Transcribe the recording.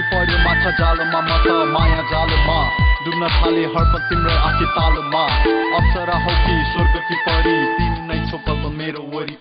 पछि पर्यो माछा जालमा म त माया जालमा डुब्न थाले हर्प तिम्रो आँखी तालमा अप्सरा हौ कि स्वर्ग कि परी तिमी नै छौ पल मेरो वरिपरि